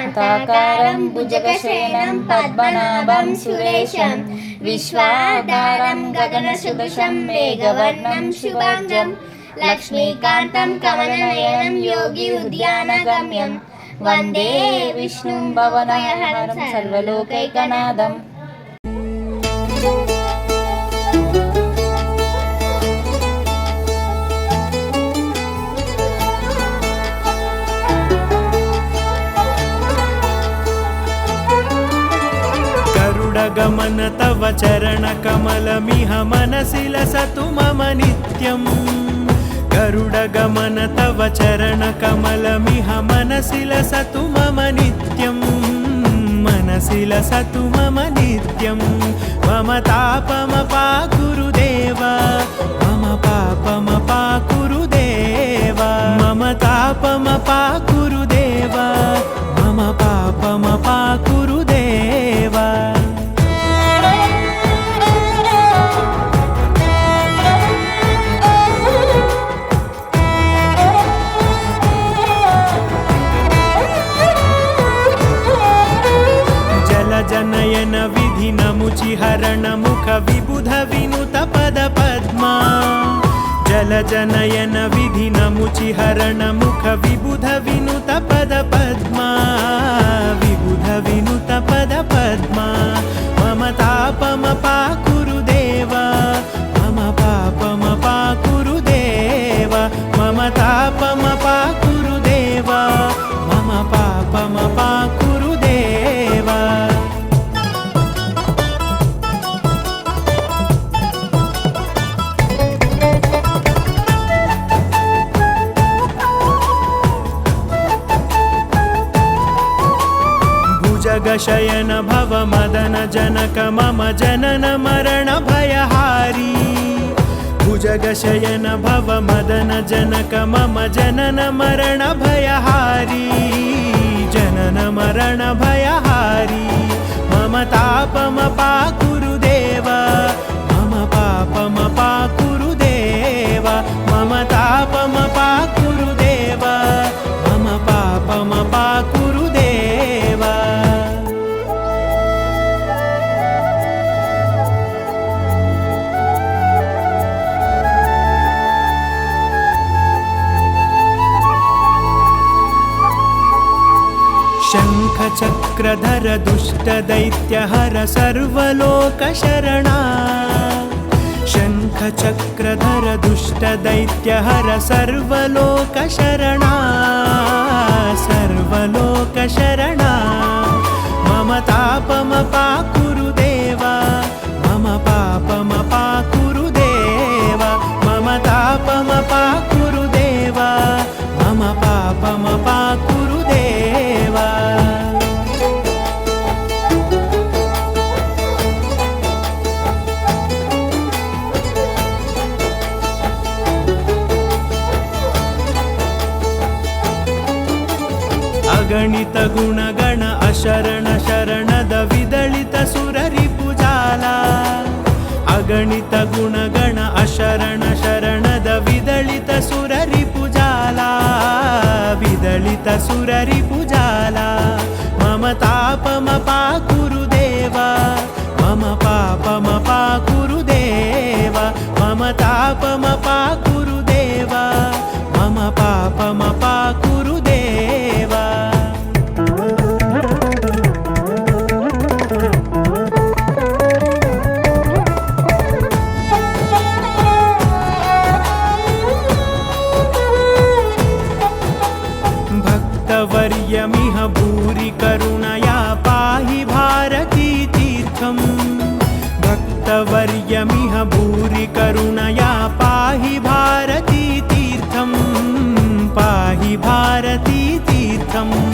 ताकारं भुजगशयनं पद्मनाभं सुरेशं विश्वाधारं गगनसदृशं मेघवर्णं शुभांगं लक्ष्मीकान्तं कमलनयनं योगी उद्यानगम्यं वन्दे विष्णुं भवनहरं सर्वलोकैकनाथम्। गमन तव चरण कमलमिह मनसि लसतु मम नित्यं। गरुड गमन तव चरण कमलमिह मनसि लसतु मम नित्यं। मनसि लसतु मम नित्यं। मम तापमपाकुरु देव, मम पापमपाकुरु देव। मम तापमपाकुरु देव, मम पापमपाकुरु देव। जनयन विधि नमुचिहरण मुख विबुध विनुत पद पद्मा। जल जनयन विधि नमुचिहरण मुख विबुध विनुत पद पद्मा। विबुध विनुत पद पद्मा। मम तापमपाकुरु देव, मम पापमपाकुरु देव। मम तापमपाकुरु देव, मम पापमपाकुरु देव। जगशयन भव मदन जनक मम जनन मरण भयहारी। भुजगशयन भव मदन जनक मम जनन मरण भयहारी। जनन मरण भयहारी। मम तापमपाकुरु देव, मम पापमपाकुरु देव। मम तापमपाकुरु देव, मम पापमपाकुरु देव। शङ्खचक्रधर दुष्टदैत्यहर सर्वलोकशरणा। शङ्खचक्रधर दुष्टदैत्यहर सर्वलोकशरणा। सर्वलोकशरणा। मम तापमपाकुरु देव, मम पापमपाकुरु देव। मम तापमपाकुरु देव, मम पापमपाकुरु देव। अगणित गुणगण अशरण शरणद विदलित सुररिपुजाला। अगणित गुणगण अशरण शरणद विदलित सुररिपुजाला। विदलित सुररिपुजाला। मम तापमपाकुरु देव, मम पापमपाकुरु देव। मम तापमपाकुरु देव, मम पापमपाकुरु देव। भक्तवर्यमिह भूरि करुणया पाहि भारती तीर्थं। भक्तवर्यमिह भूरि करुणया पाहि भारती तीर्थं। पाहि भारती तीर्थं।